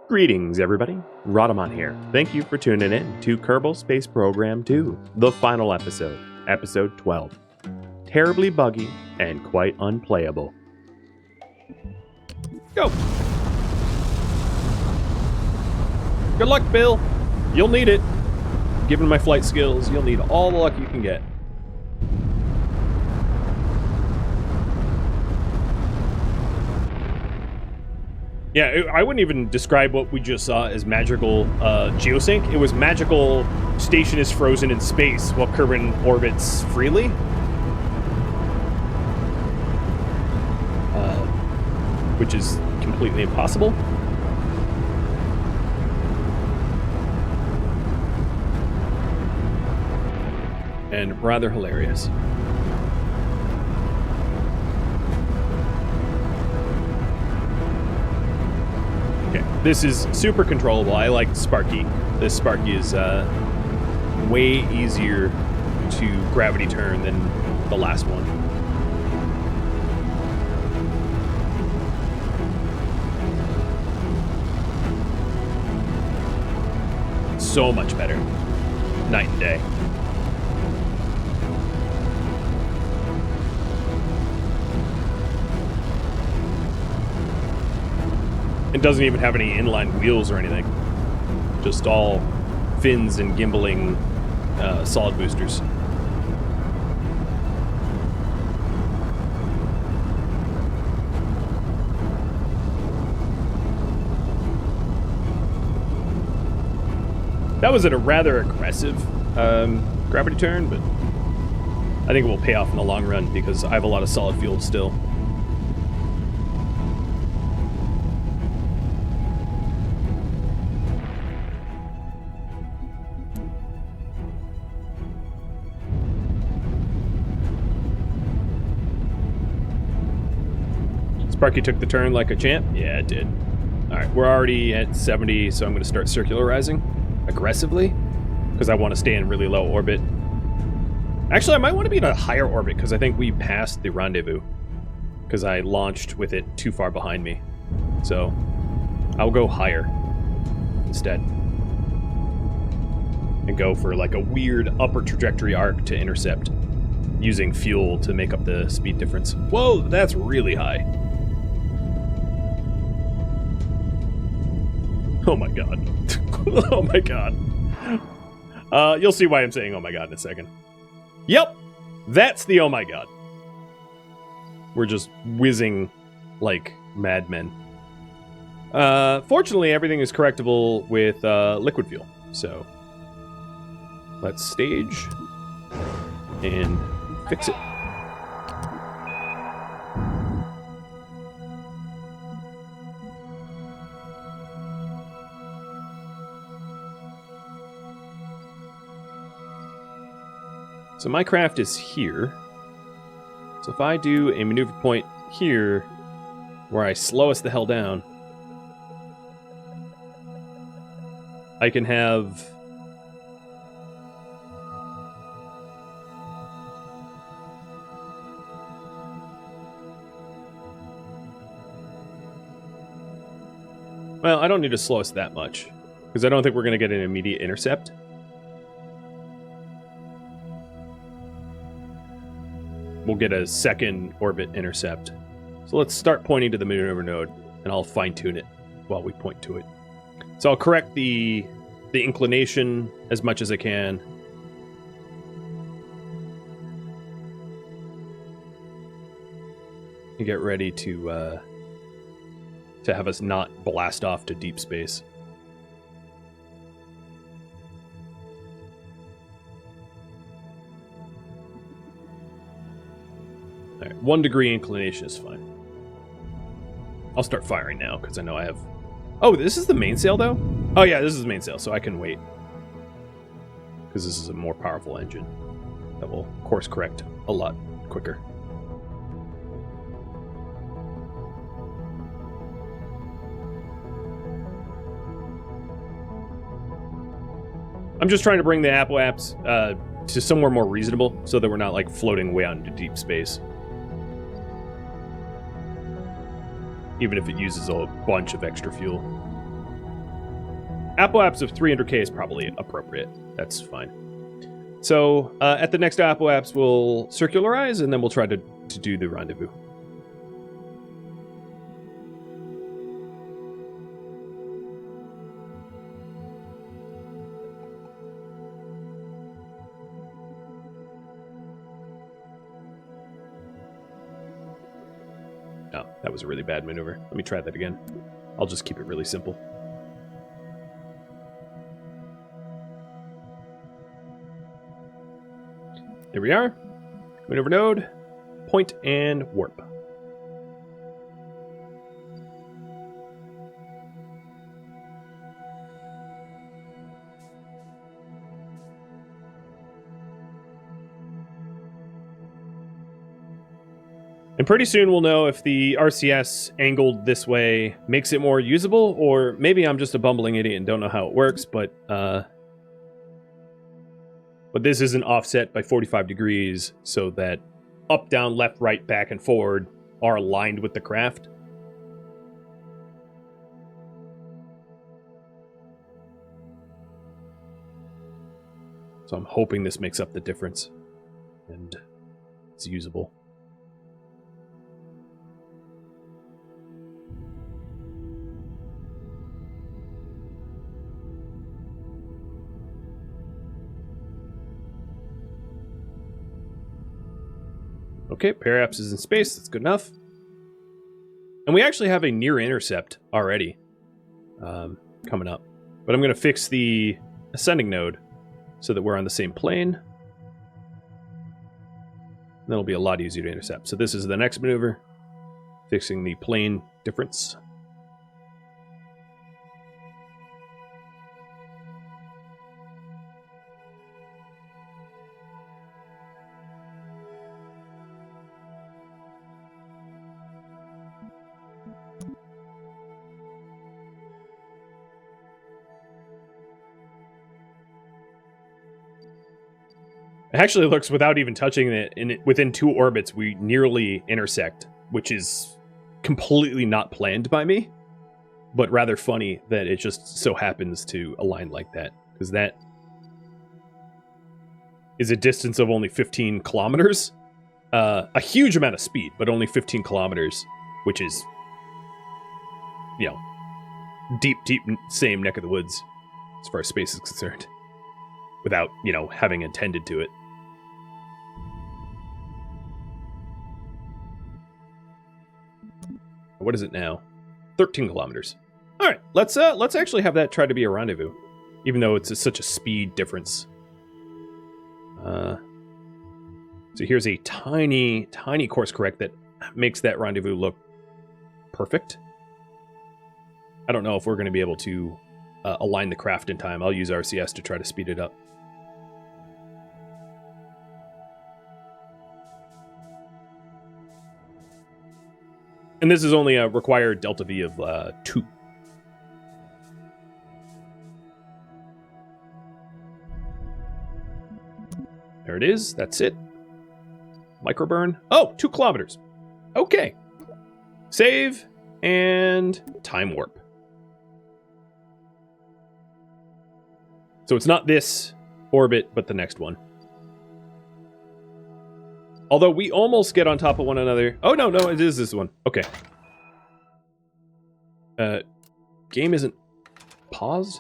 Greetings, everybody. Rhadamant here. Thank you for tuning in to Kerbal Space Program 2, the final episode, episode 12. Terribly buggy and quite unplayable. Go! Good luck, Bill. You'll need it. Given my flight skills, you'll need all the luck you can get. Yeah, I wouldn't even describe what we just saw as magical geosync. It was magical station is frozen in space while Kerbin orbits freely. Which is completely impossible. And rather hilarious. Okay, this is super controllable. I like Sparky. This Sparky is way easier to gravity turn than the last one. So much better. Night and day. It doesn't even have any inline wheels or anything. Just all fins and gimbaling solid boosters. That was a rather aggressive gravity turn, but I think it will pay off in the long run because I have a lot of solid fuel still. Sparky took the turn like a champ? Yeah, it did. Alright, we're already at 70, so I'm going to start circularizing aggressively because I want to stay in really low orbit. Actually, I might want to be in a higher orbit because I think we passed the Rendezvous because I launched with it too far behind me. So I'll go higher instead and go for like a weird upper trajectory arc to intercept using fuel to make up the speed difference. Whoa, that's really high. Oh my god. Oh my god. You'll see why I'm saying oh my god in a second. Yep! That's the oh my god. We're just whizzing like madmen. Fortunately, everything is correctable with liquid fuel. So, let's stage and fix it. So my craft is here. So if I do a maneuver point here, where I slow us the hell down, I can have... Well, I don't need to slow us that much, because I don't think we're going to get an immediate intercept. We'll get a second orbit intercept. So let's start pointing to the maneuver node, and I'll fine-tune it while we point to it. So I'll correct the inclination as much as I can. And get ready to have us not blast off to deep space. All right, 1 degree inclination is fine. I'll start firing now, because I know I have... Oh, this is the mainsail, though? Oh, yeah, this is the mainsail, so I can wait. Because this is a more powerful engine that will course correct a lot quicker. I'm just trying to bring the Apple apps to somewhere more reasonable, so that we're not, like, floating way out into deep space. Even if it uses a bunch of extra fuel. Apoaps of 300k is probably appropriate. That's fine. So at the next Apoaps, we'll circularize, and then we'll try to do the rendezvous. Oh, that was a really bad maneuver. Let me try that again. I'll just keep it really simple. There we are. Maneuver node, point, and warp. And pretty soon we'll know if the RCS angled this way makes it more usable, or maybe I'm just a bumbling idiot and don't know how it works, but this isn't offset by 45 degrees so that up, down, left, right, back, and forward are aligned with the craft. So I'm hoping this makes up the difference and it's usable. Okay, Periaps is in space. That's good enough. And we actually have a near intercept already coming up. But I'm going to fix the ascending node so that we're on the same plane. And that'll be a lot easier to intercept. So this is the next maneuver, fixing the plane difference. It actually looks, without even touching it, within 2 orbits, we nearly intersect, which is completely not planned by me, but rather funny that it just so happens to align like that, because that is a distance of only 15 kilometers. A huge amount of speed, but only 15 kilometers, which is, you know, deep, same neck of the woods as far as space is concerned, without, you know, having intended to it. What is it now? 13 kilometers. All right, let's actually have that try to be a rendezvous, even though it's such a speed difference. So here's a tiny course correct that makes that rendezvous look perfect. I don't know if we're going to be able to align the craft in time. I'll use RCS to try to speed it up. And this is only a required delta V of 2. There it is. That's it. Microburn. Oh, 2 kilometers. Okay. Save and time warp. So it's not this orbit, but the next one. Although we almost get on top of one another. Oh, no, it is this one. Okay. Game isn't paused?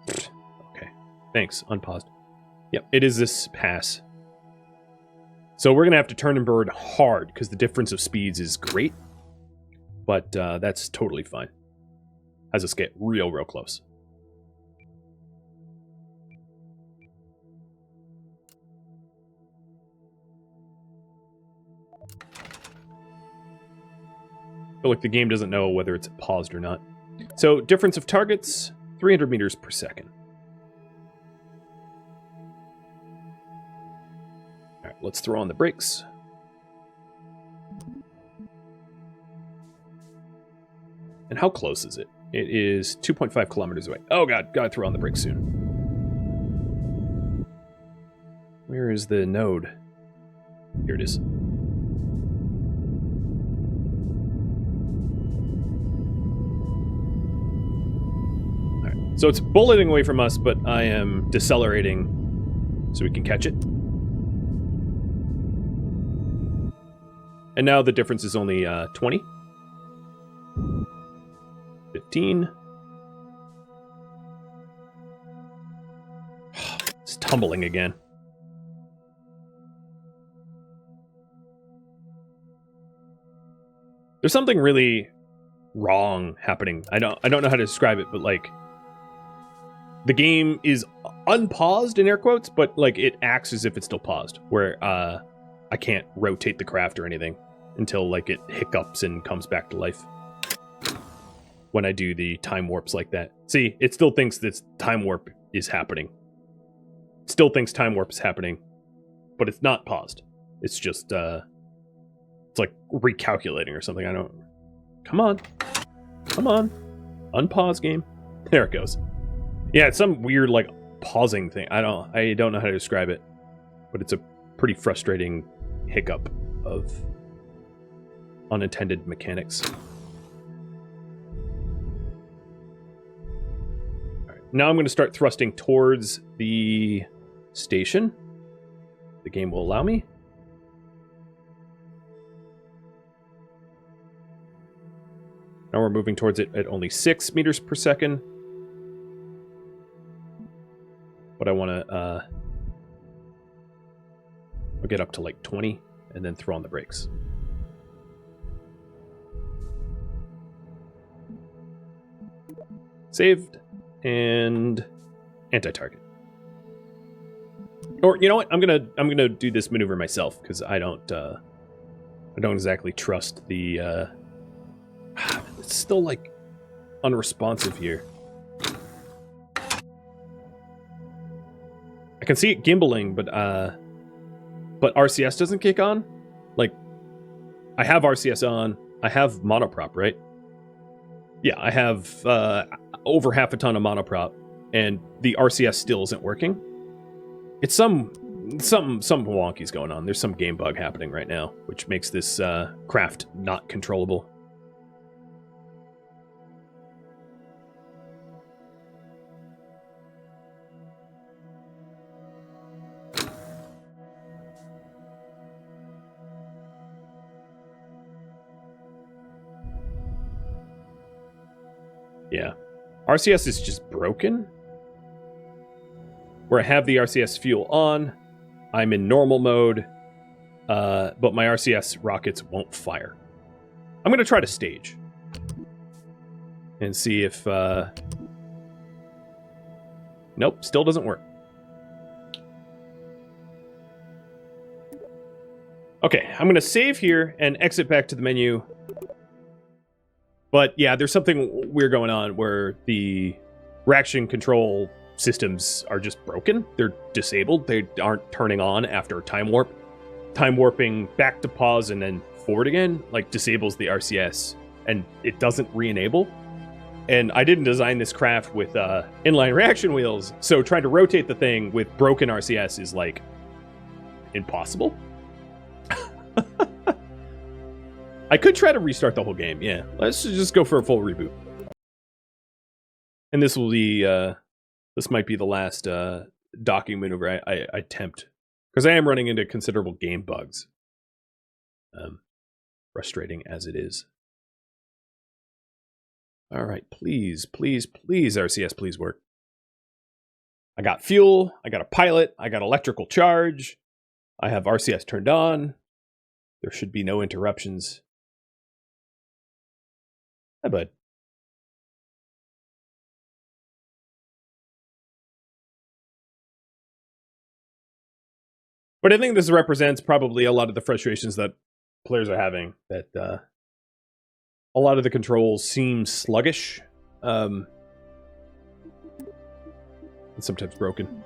Okay. Thanks. Unpaused. Yep, it is this pass. So we're going to have to turn and bird hard because the difference of speeds is great. But that's totally fine. Has us get real close. I feel like the game doesn't know whether it's paused or not. So, difference of targets, 300 meters per second. All right, let's throw on the brakes. And how close is it? It is 2.5 kilometers away. Oh god, gotta throw on the brakes soon. Where is the node? Here it is. So it's bulleting away from us, but I am decelerating so we can catch it. And now the difference is only 20. 15. It's tumbling again. There's something really wrong happening. I don't know how to describe it, but like the game is unpaused in air quotes, but like it acts as if it's still paused, where I can't rotate the craft or anything until like it hiccups and comes back to life when I do the time warps like that. See, it still thinks that time warp is happening. It still thinks time warp is happening, but it's not paused. It's just it's like recalculating or something. I don't... Come on. Come on. Unpause game. There it goes. Yeah, it's some weird, like, pausing thing. I don't know how to describe it. But it's a pretty frustrating hiccup of unintended mechanics. Alright, now I'm going to start thrusting towards the station. The game will allow me. Now we're moving towards it at only 6 meters per second. But I want to I'll get up to like 20 and then throw on the brakes. Saved and anti-target. Or you know what? I'm gonna do this maneuver myself because I don't exactly trust the it's still like unresponsive here. I can see it gimbaling, but RCS doesn't kick on. Like, I have RCS on. I have monoprop, right? Yeah, I have over half a ton of monoprop, and the RCS still isn't working. It's some wonky's going on. There's some game bug happening right now, which makes this craft not controllable. Yeah. RCS is just broken. Where I have the RCS fuel on, I'm in normal mode, but my RCS rockets won't fire. I'm going to try to stage. And see if... Nope, still doesn't work. Okay, I'm going to save here and exit back to the menu. But yeah, there's something weird going on where the reaction control systems are just broken. They're disabled. They aren't turning on after time warp. Time warping back to pause and then forward again, like, disables the RCS, and it doesn't re-enable. And I didn't design this craft with inline reaction wheels, so trying to rotate the thing with broken RCS is, like, impossible. I could try to restart the whole game, yeah. Let's just go for a full reboot. And this will be, this might be the last docking maneuver I attempt. Because I am running into considerable game bugs. Frustrating as it is. Alright, please, please, please, RCS, please work. I got fuel, I got a pilot, I got electrical charge, I have RCS turned on. There should be no interruptions. Hi, bud. But I think this represents probably a lot of the frustrations that players are having. That a lot of the controls seem sluggish. And sometimes broken.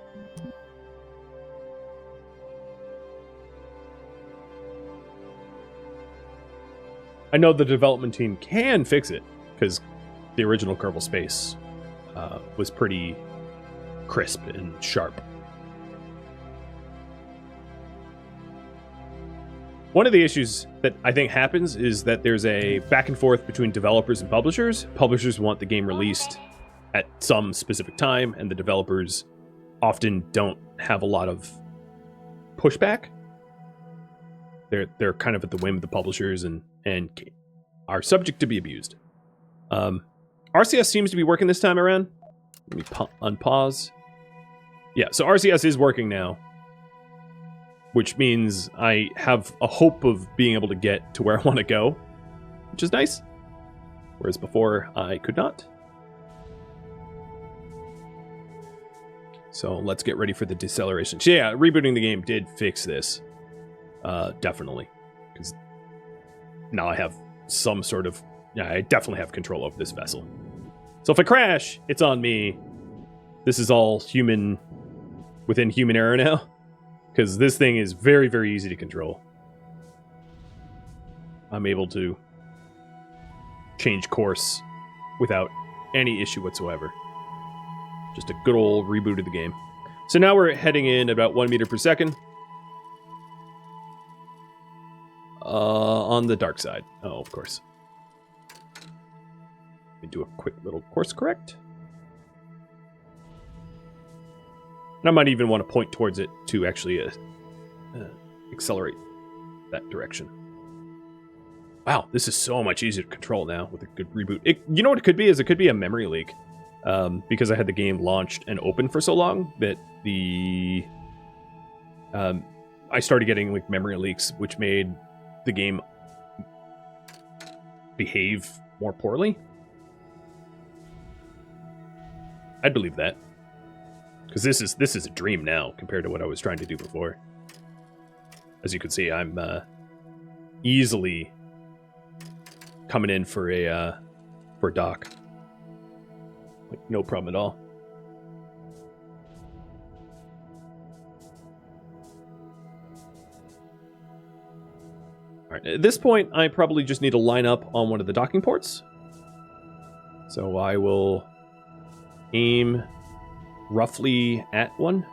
I know the development team can fix it, because the original Kerbal Space was pretty crisp and sharp. One of the issues that I think happens is that there's a back and forth between developers and publishers. Publishers want the game released at some specific time, and the developers often don't have a lot of pushback. They're kind of at the whim of the publishers and are subject to be abused. RCS seems to be working this time around. Let me unpause. Yeah, so RCS is working now, which means I have a hope of being able to get to where I want to go, which is nice. Whereas before, I could not. So let's get ready for the deceleration. So yeah, rebooting the game did fix this. Definitely. Because now I have some sort of... Yeah, I definitely have control over this vessel. So if I crash, it's on me. This is all human... within human error now. Because this thing is very, very easy to control. I'm able to change course without any issue whatsoever. Just a good old reboot of the game. So now we're heading in about 1 meter per second. On the dark side. Oh, of course. Let me do a quick little course correct. And I might even want to point towards it to actually accelerate that direction. Wow, this is so much easier to control now with a good reboot. You know what it could be? It could be a memory leak. Because I had the game launched and open for so long that I started getting like memory leaks, which made the game behave more poorly. I'd believe that. Because this is a dream now compared to what I was trying to do before. As you can see, I'm easily coming in for a dock. Like, no problem at all. Alright, at this point, I probably just need to line up on one of the docking ports. So I will aim roughly at one.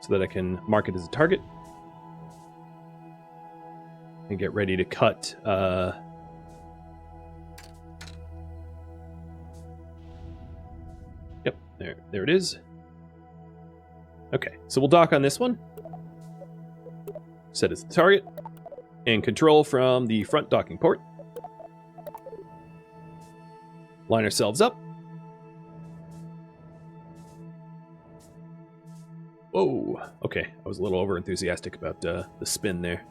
So that I can mark it as a target. And get ready to cut... Yep, there it is. Okay, so we'll dock on this one. Set as the target. And control from the front docking port. Line ourselves up. Whoa, okay, I was a little over enthusiastic about the spin there.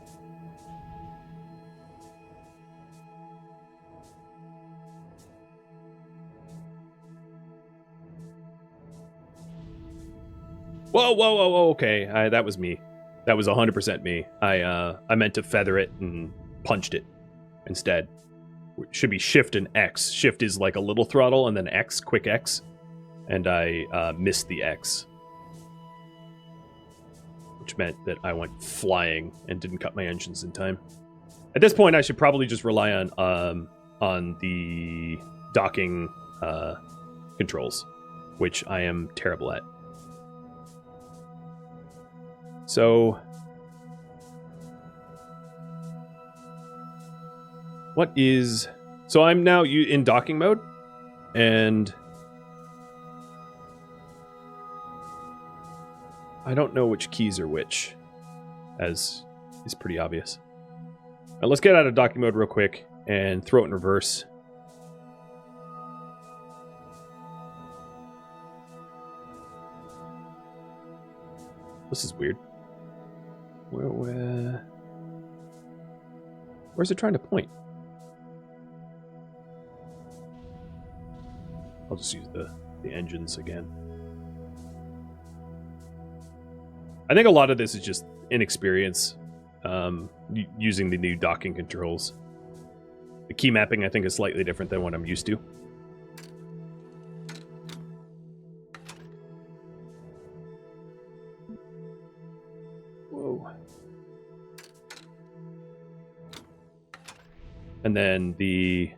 Whoa, okay, that was me. That was 100% me. I meant to feather it and punched it instead. It should be Shift and X. Shift is like a little throttle, and then X, quick X. And I missed the X. Which meant that I went flying and didn't cut my engines in time. At this point, I should probably just rely on the docking controls, which I am terrible at. So, what is... So I'm now in docking mode, and I don't know which keys are which, as is pretty obvious. Now let's get out of docking mode real quick and throw it in reverse. This is weird. Where's it trying to point? I'll just use the engines again. I think a lot of this is just inexperience using the new docking controls. The key mapping, I think, is slightly different than what I'm used to. Whoa. And then the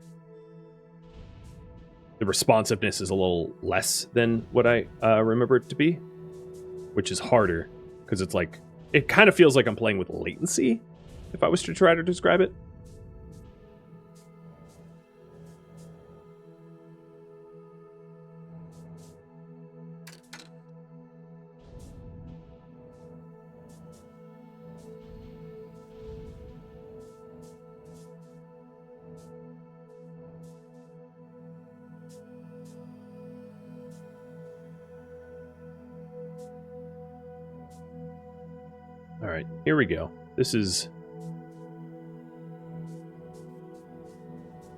responsiveness is a little less than what I remember it to be, which is harder, because it's like, it kind of feels like I'm playing with latency, if I was to try to describe it. All right, here we go. This is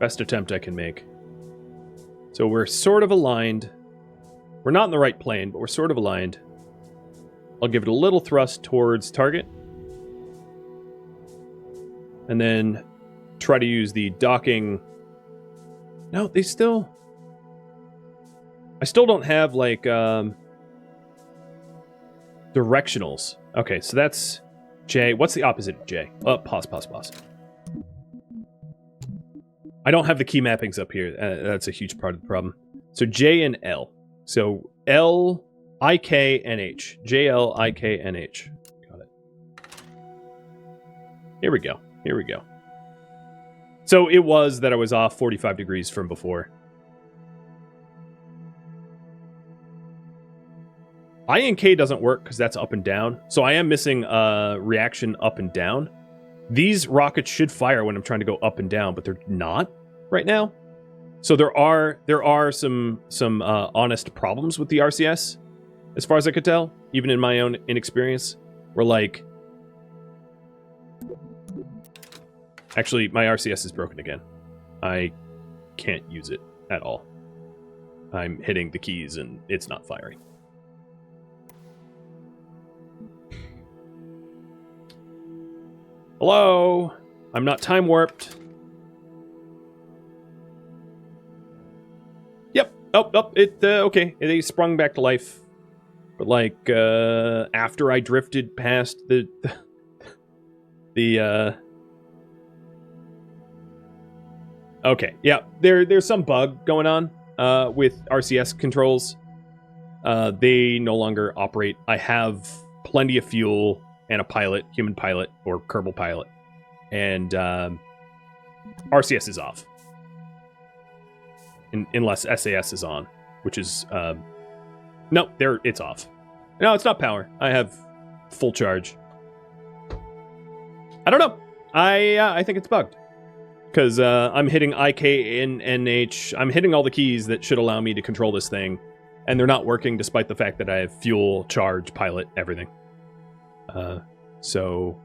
best attempt I can make. So we're sort of aligned. We're not in the right plane, but we're sort of aligned. I'll give it a little thrust towards target. And then try to use the docking. No, they still... I still don't have, like, directionals. Okay, so that's J. What's the opposite of J? Oh, pause. I don't have the key mappings up here. That's a huge part of the problem. So J and L. So L, I, K, N, H. J, L, I, K, N, H. Got it. Here we go. So it was that I was off 45 degrees from before. I and K doesn't work because that's up and down. So I am missing reaction up and down. These rockets should fire when I'm trying to go up and down, but they're not right now. So there are some honest problems with the RCS, as far as I could tell, even in my own inexperience. We're like, actually, my RCS is broken again. I can't use it at all. I'm hitting the keys and it's not firing. Hello? I'm not time warped. Yep. Oh, okay. They sprung back to life. But, like, after I drifted past the okay, yeah, there's some bug going on with RCS controls. They no longer operate. I have plenty of fuel and a pilot, human pilot, or Kerbal pilot. And RCS is off. Unless SAS is on, which is... no, it's off. No, it's not power. I have full charge. I don't know. I think it's bugged. Because I'm hitting IK and NH. I'm hitting all the keys that should allow me to control this thing. And they're not working despite the fact that I have fuel, charge, pilot, everything. So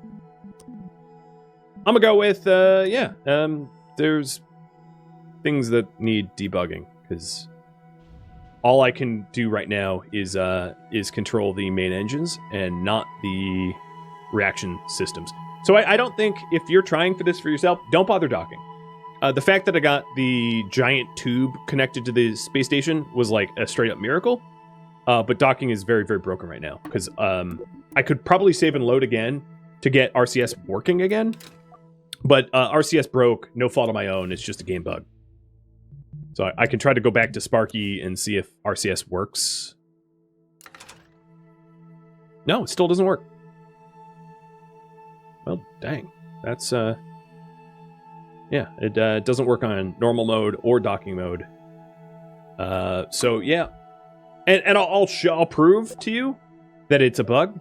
I'm gonna go with, there's things that need debugging, because all I can do right now is control the main engines and not the reaction systems. So I don't think, if you're trying for this for yourself, don't bother docking. The fact that I got the giant tube connected to the space station was like a straight up miracle. But docking is very, very broken right now, because I could probably save and load again to get RCS working again. But RCS broke, no fault of my own. It's just a game bug. So I can try to go back to Sparky and see if RCS works. No, it still doesn't work. Well, dang. That's, yeah, it doesn't work on normal mode or docking mode. So, yeah. And I'll prove to you that it's a bug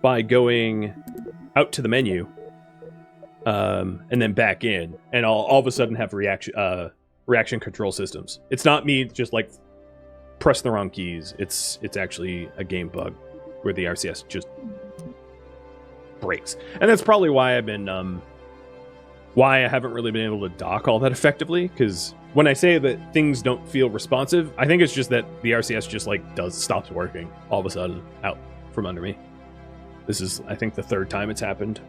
by going out to the menu and then back in, and I'll all of a sudden have reaction control systems. It's not me just like press the wrong keys. It's actually a game bug where the RCS just breaks, and that's probably why why I haven't really been able to dock all that effectively, because when I say that things don't feel responsive, I think it's just that the RCS just like stops working all of a sudden out from under me. This is, I think, the third time it's happened.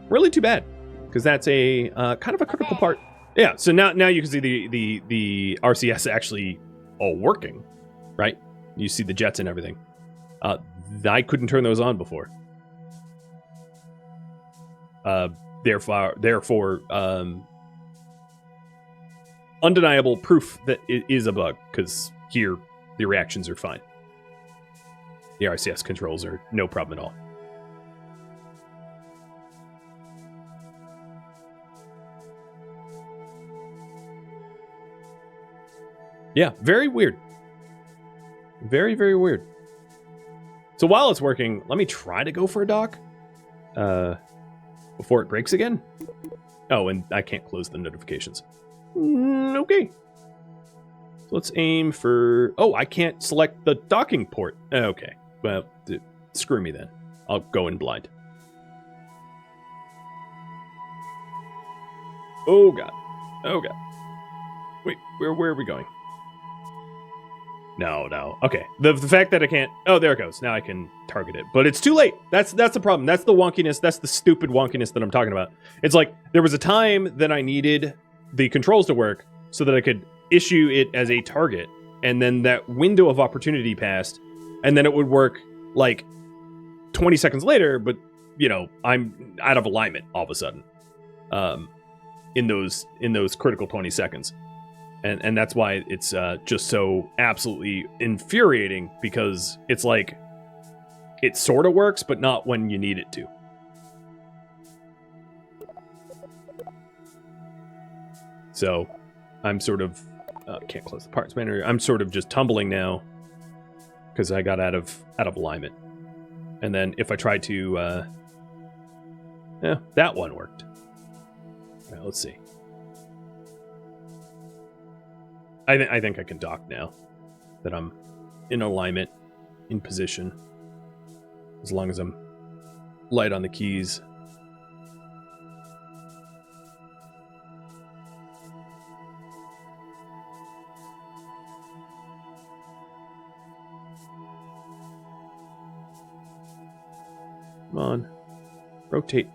Really too bad, because that's a kind of a critical part. Yeah, so now you can see the RCS actually all working, right? You see the jets and everything. I couldn't turn those on before. Therefore, undeniable proof that it is a bug, because here the reactions are fine. The RCS controls are no problem at all. Yeah, very weird. Very, very weird. So while it's working, let me try to go for a dock before it breaks again. Oh, and I can't close the notifications. Okay. So let's aim for... Oh, I can't select the docking port. Okay. Well, screw me then. I'll go in blind. Oh god. Oh god. Wait, where are we going? No. Okay. The fact that I can't... Oh, there it goes. Now I can target it. But it's too late. That's the problem. That's the wonkiness. That's the stupid wonkiness that I'm talking about. It's like, there was a time that I needed the controls to work so that I could issue it as a target. And then that window of opportunity passed. And then it would work, like, 20 seconds later. But, you know, I'm out of alignment all of a sudden. In those critical 20 seconds. And that's why it's just so absolutely infuriating, because it's like, it sort of works, but not when you need it to. So I'm sort of, can't close the parts manager. I'm sort of just tumbling now because I got out of alignment. And then if I try to, yeah, that one worked. All right, let's see. I think I can dock now that I'm in alignment, in position, as long as I'm light on the keys. Come on, rotate.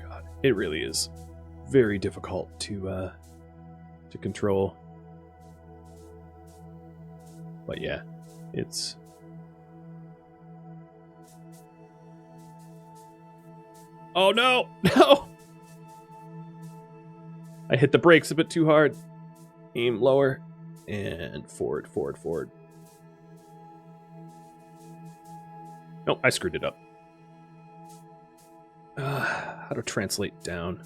God, it really is very difficult to control. But yeah, it's... Oh no! No! I hit the brakes a bit too hard. Aim lower. And forward. Nope, I screwed it up. How to translate down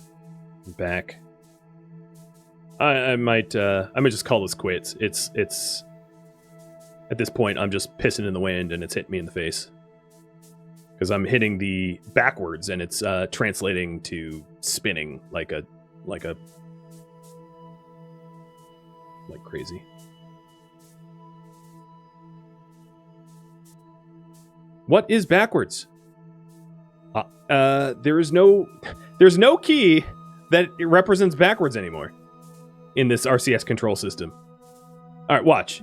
and back. I might just call this quits. It's at this point I'm just pissing in the wind and it's hitting me in the face. Because I'm hitting the backwards and it's translating to spinning like crazy. What is backwards? There's no key that represents backwards anymore in this RCS control system. All right, watch.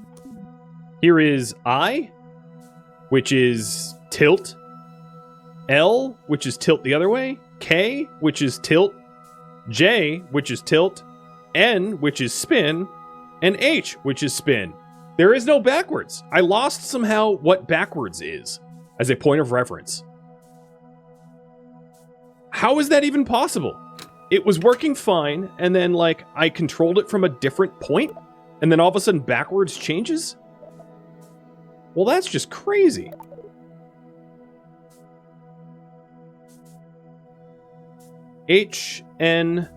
Here is I, which is tilt. L, which is tilt the other way. K, which is tilt. J, which is tilt. N, which is spin. And H, which is spin. There is no backwards. I lost somehow what backwards is as a point of reference. How is that even possible? It was working fine, and then, like, I controlled it from a different point, and then all of a sudden backwards changes? Well, that's just crazy. H, N,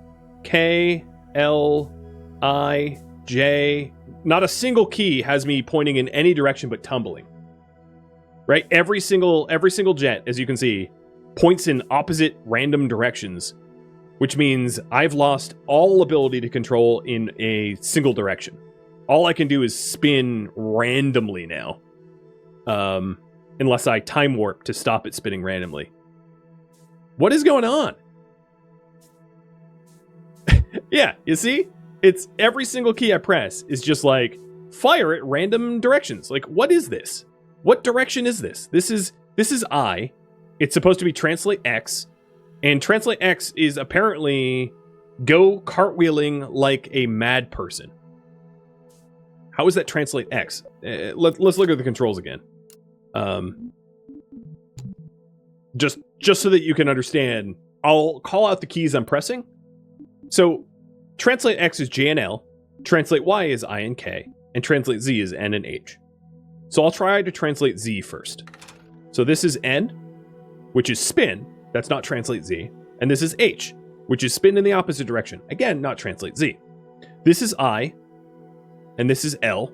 K, L, I, J. Not a single key has me pointing in any direction but tumbling. Right? Every single jet, as you can see, points in opposite random directions, which means I've lost all ability to control in a single direction. All I can do is spin randomly now. Unless I time warp to stop it spinning randomly. What is going on? Yeah, you see? It's every single key I press is just like, fire at random directions. Like, what is this? What direction is this? This is I. It's supposed to be translate X. And translate X is apparently go cartwheeling like a mad person. How is that translate X? Let's look at the controls again. Just so that you can understand, I'll call out the keys I'm pressing. So translate X is J and L, translate Y is I and K, and translate Z is N and H. So I'll try to translate Z first. So this is N, which is spin. That's not translate Z. And this is H, which is spin in the opposite direction. Again, not translate Z. This is I, and this is L.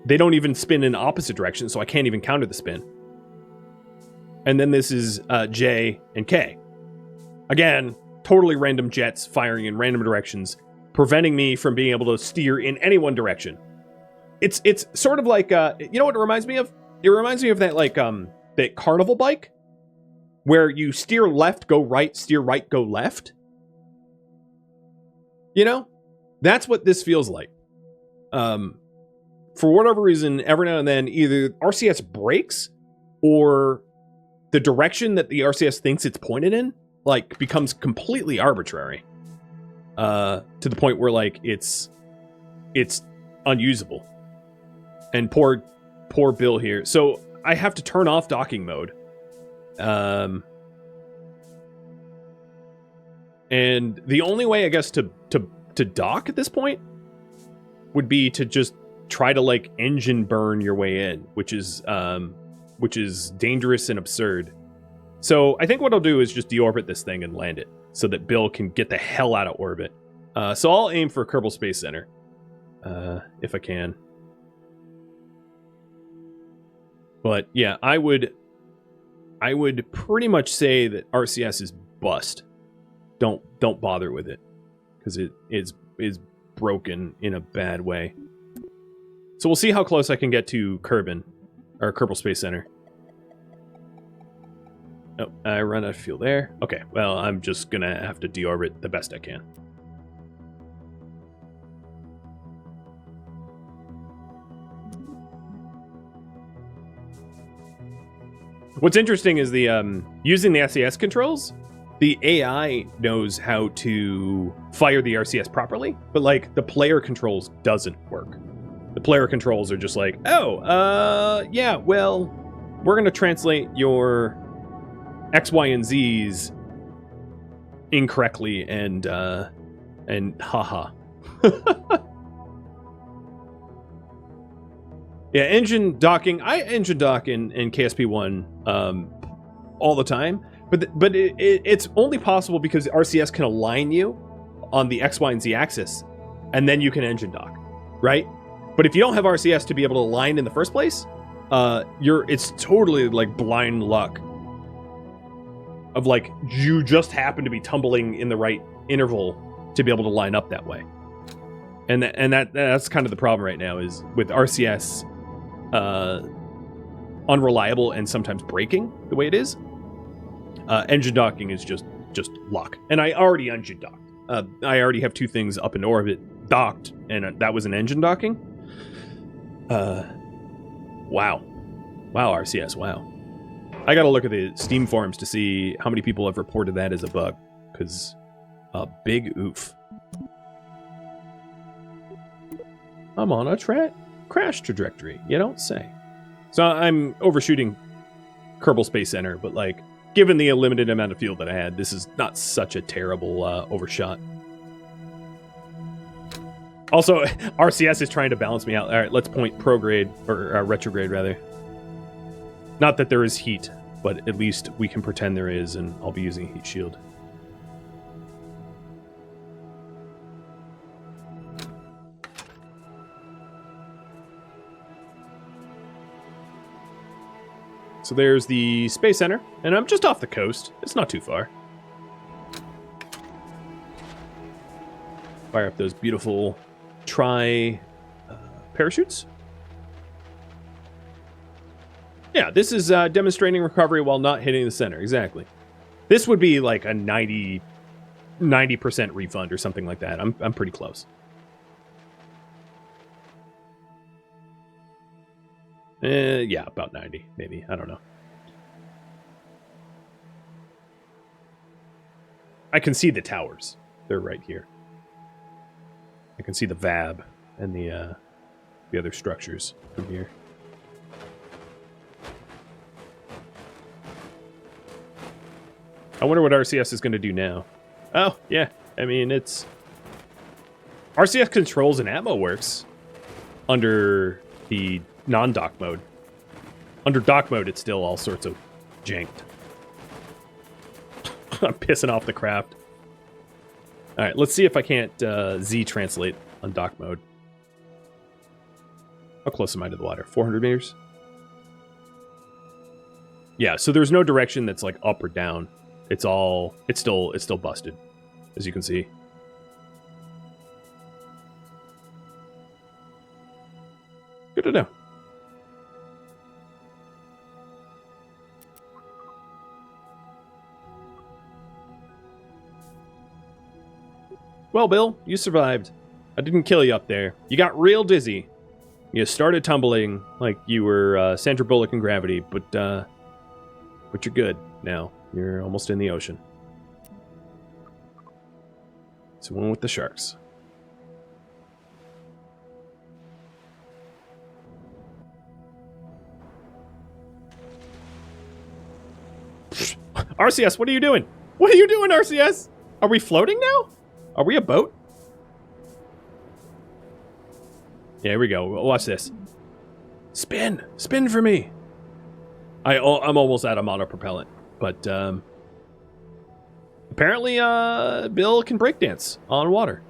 They don't even spin in opposite directions, so I can't even counter the spin. And then this is J and K. Again, totally random jets firing in random directions, preventing me from being able to steer in any one direction. It's sort of like, you know what it reminds me of? It reminds me of that like that carnival bike where you steer left, go right, steer right, go left. You know? That's what this feels like. For whatever reason, every now and then, either RCS breaks or the direction that the RCS thinks it's pointed in, like, becomes completely arbitrary. To the point where, like, it's unusable. And poor Bill here. So I have to turn off docking mode. And the only way, I guess, to dock at this point would be to just try to like engine burn your way in, which is dangerous and absurd. So I think what I'll do is just deorbit this thing and land it so that Bill can get the hell out of orbit. So I'll aim for Kerbal Space Center if I can. But yeah, I would pretty much say that RCS is bust. Don't bother with it because it is broken in a bad way. So we'll see how close I can get to Kerbal Space Center. Oh, I run out of fuel there. Okay, well, I'm just gonna have to deorbit the best I can. What's interesting is the using the SAS controls, the AI knows how to fire the RCS properly, but like the player controls doesn't work. The player controls are just like, yeah, well, we're going to translate your X, Y, and Z's incorrectly and haha. Yeah, engine docking. I engine dock in KSP1 all the time, but it's only possible because RCS can align you on the X, Y, and Z axis, and then you can engine dock, right? But if you don't have RCS to be able to align in the first place, it's totally like blind luck of like you just happen to be tumbling in the right interval to be able to line up that way. And that's kind of the problem right now is with RCS unreliable and sometimes breaking the way it is. Engine docking is just luck. And I already engine docked. I already have two things up in orbit docked, and that was an engine docking. Wow, RCS, wow. I gotta look at the Steam forums to see how many people have reported that as a bug, because a big oof. I'm on a crash trajectory, you don't say. So I'm overshooting Kerbal Space Center, but like, given the limited amount of fuel that I had, this is not such a terrible overshot. Also, RCS is trying to balance me out. All right, let's point prograde, or retrograde, rather. Not that there is heat, but at least we can pretend there is, and I'll be using a heat shield. So there's the Space Center, and I'm just off the coast. It's not too far. Fire up those beautiful parachutes. Yeah, this is demonstrating recovery while not hitting the center. Exactly. This would be like a 90% refund or something like that. I'm pretty close. Yeah, about 90, maybe. I don't know. I can see the towers. They're right here. I can see the VAB and the other structures from here. I wonder what RCS is going to do now. Oh, yeah. I mean, it's... RCS controls and ammo works under the non-dock mode. Under dock mode, it's still all sorts of janked. I'm pissing off the craft. All right, let's see if I can't Z-translate on dock mode. How close am I to the water? 400 meters? Yeah, so there's no direction that's like up or down. It's still busted, as you can see. Good to know. Well, Bill, you survived. I didn't kill you up there. You got real dizzy. You started tumbling like you were Sandra Bullock in Gravity, but you're good now. You're almost in the ocean. So one with the sharks. RCS, what are you doing? What are you doing, RCS? Are we floating now? Are we a boat? Yeah, here we go. Watch this. Spin. Spin for me. I'm almost out of monopropellant, but apparently Bill can breakdance on water.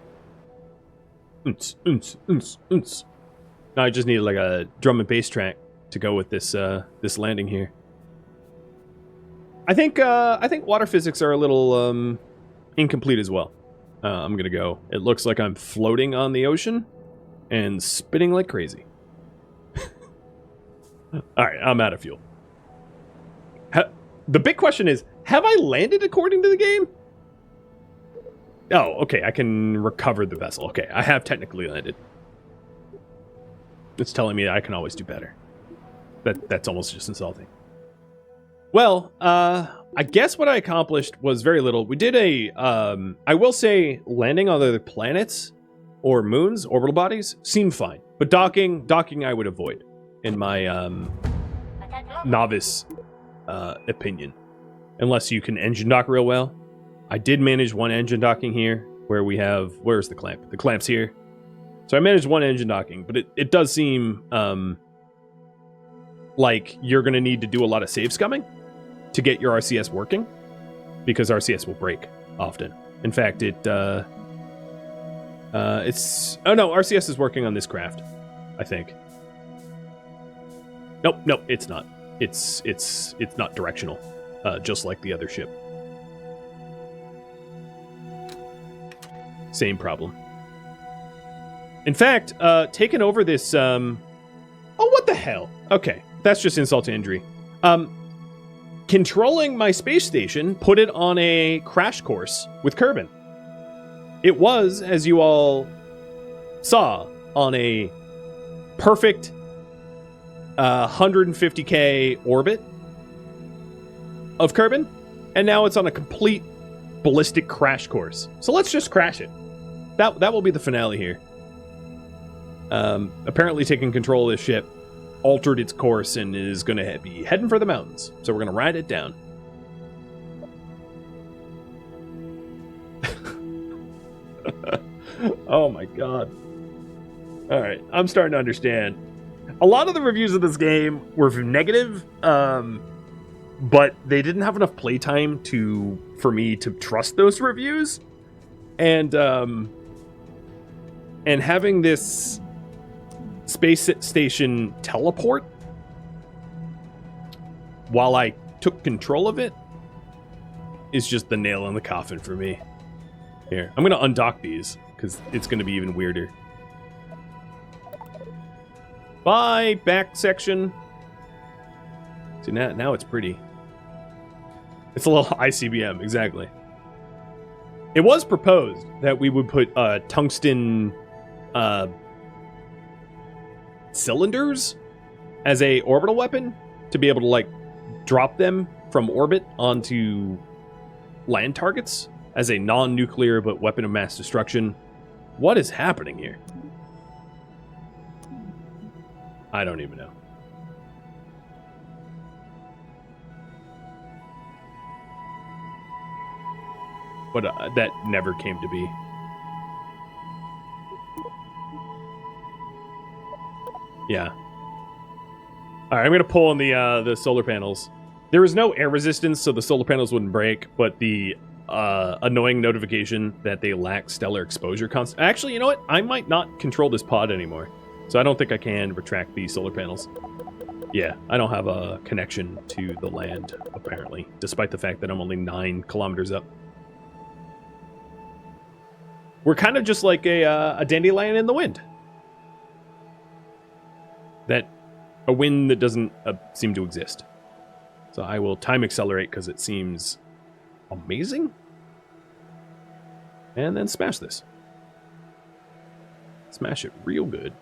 Now I just need like a drum and bass track to go with this this landing here. I think water physics are a little incomplete as well. I'm gonna go. It looks like I'm floating on the ocean and spinning like crazy. All right, I'm out of fuel. The big question is, have I landed according to the game? Oh, okay, I can recover the vessel. Okay, I have technically landed. It's telling me that I can always do better. That's almost just insulting. Well, I guess what I accomplished was very little. We did I will say landing on other planets or moons, orbital bodies, seemed fine. But docking I would avoid, in my novice opinion. Unless you can engine dock real well. I did manage one engine docking here, where we have, where's the clamp? The clamp's here. So I managed one engine docking, but it does seem like you're going to need to do a lot of save scumming to get your RCS working, because RCS will break often. In fact, it's oh no, RCS is working on this craft, I think. Nope, it's not. It's not directional, just like the other ship. Same problem. In fact, taking over this oh, what the hell? Okay, that's just insult to injury. Controlling my space station put it on a crash course with Kerbin. It was, as you all saw, on a perfect 150k orbit of Kerbin, and now it's on a complete ballistic crash course. So let's just crash it. That will be the finale here. Apparently taking control of this ship altered its course and is going to be heading for the mountains. So we're going to ride it down. Oh my god. Alright, I'm starting to understand. A lot of the reviews of this game were negative, but they didn't have enough playtime for me to trust those reviews. And having this space station teleport while I took control of it is just the nail in the coffin for me. Here, I'm going to undock these because it's going to be even weirder. Bye, back section. See, now it's pretty. It's a little ICBM, exactly. It was proposed that we would put tungsten cylinders as a orbital weapon to be able to like drop them from orbit onto land targets as a non-nuclear but weapon of mass destruction. What is happening here? I don't even know. But that never came to be. Yeah. All right, I'm gonna pull on the solar panels. There is no air resistance, so the solar panels wouldn't break. But the annoying notification that they lack stellar exposure constant. Actually, you know what? I might not control this pod anymore, so I don't think I can retract the solar panels. Yeah, I don't have a connection to the land apparently, despite the fact that I'm only 9 kilometers up. We're kind of just like a dandelion in the wind. A wind that doesn't seem to exist. So I will time accelerate because it seems amazing. And then smash this. Smash it real good.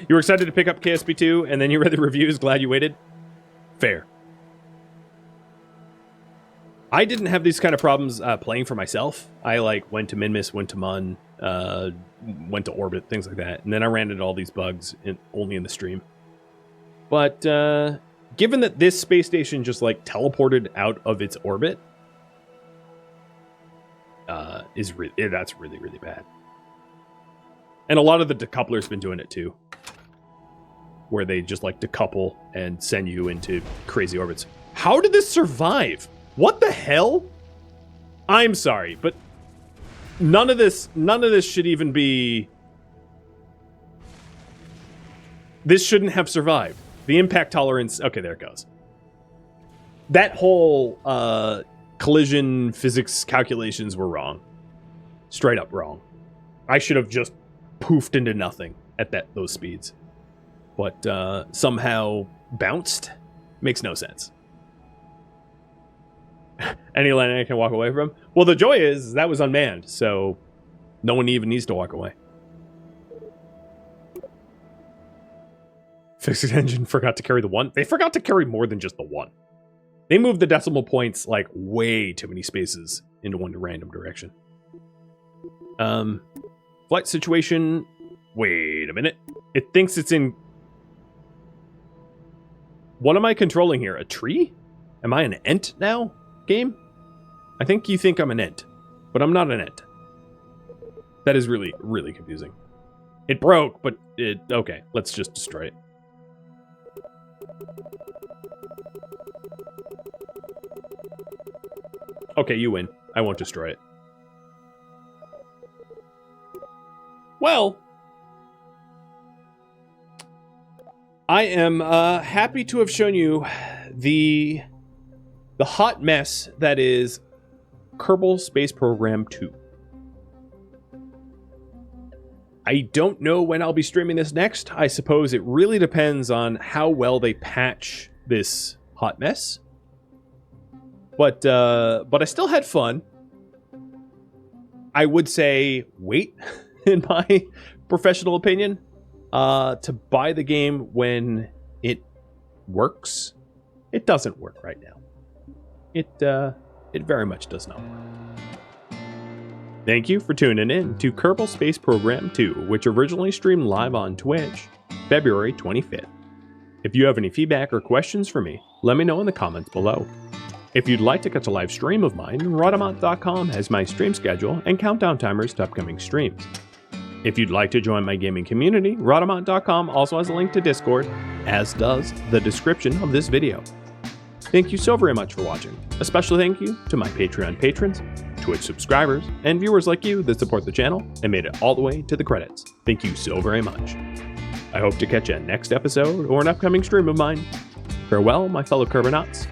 You were excited to pick up KSP2, and then you read the reviews. Glad you waited. Fair. I didn't have these kind of problems playing for myself. I went to Minmus, went to Mun, went to Orbit, things like that. And then I ran into all these bugs only in the stream. But given that this space station just teleported out of its orbit, that's really, really bad. And a lot of the decouplers been doing it too, where they just decouple and send you into crazy orbits. How did this survive? What the hell? I'm sorry, but none of this should even be. This shouldn't have survived. The impact tolerance. Okay, there it goes. That whole collision physics calculations were wrong. Straight up wrong. I should have just poofed into nothing at those speeds. But somehow bounced? Makes no sense. Any landing I can walk away from? Well, the joy is that was unmanned, so no one even needs to walk away. Physics engine forgot to carry the 1. They forgot to carry more than just the 1. They moved the decimal points way too many spaces into one random direction. Flight situation. Wait a minute. It thinks it's in. What am I controlling here? A tree? Am I an ent now, game? I think you think I'm an ent, but I'm not an ent. That is really, really confusing. It broke, but okay, let's just destroy it. Okay, you win. I won't destroy it. Well, I am happy to have shown you the hot mess that is Kerbal Space Program 2. I don't know when I'll be streaming this next. I suppose it really depends on how well they patch this hot mess. But I still had fun. I would say wait, in my professional opinion, to buy the game when it works. It doesn't work right now. It very much does not work. Thank you for tuning in to Kerbal Space Program 2, which originally streamed live on Twitch, February 25th. If you have any feedback or questions for me, let me know in the comments below. If you'd like to catch a live stream of mine, Rhadamant.com has my stream schedule and countdown timers to upcoming streams. If you'd like to join my gaming community, Rhadamant.com also has a link to Discord, as does the description of this video. Thank you so very much for watching. A special thank you to my Patreon patrons, Twitch subscribers, and viewers like you that support the channel and made it all the way to the credits. Thank you so very much. I hope to catch you next episode or an upcoming stream of mine. Farewell, my fellow Kerbonauts,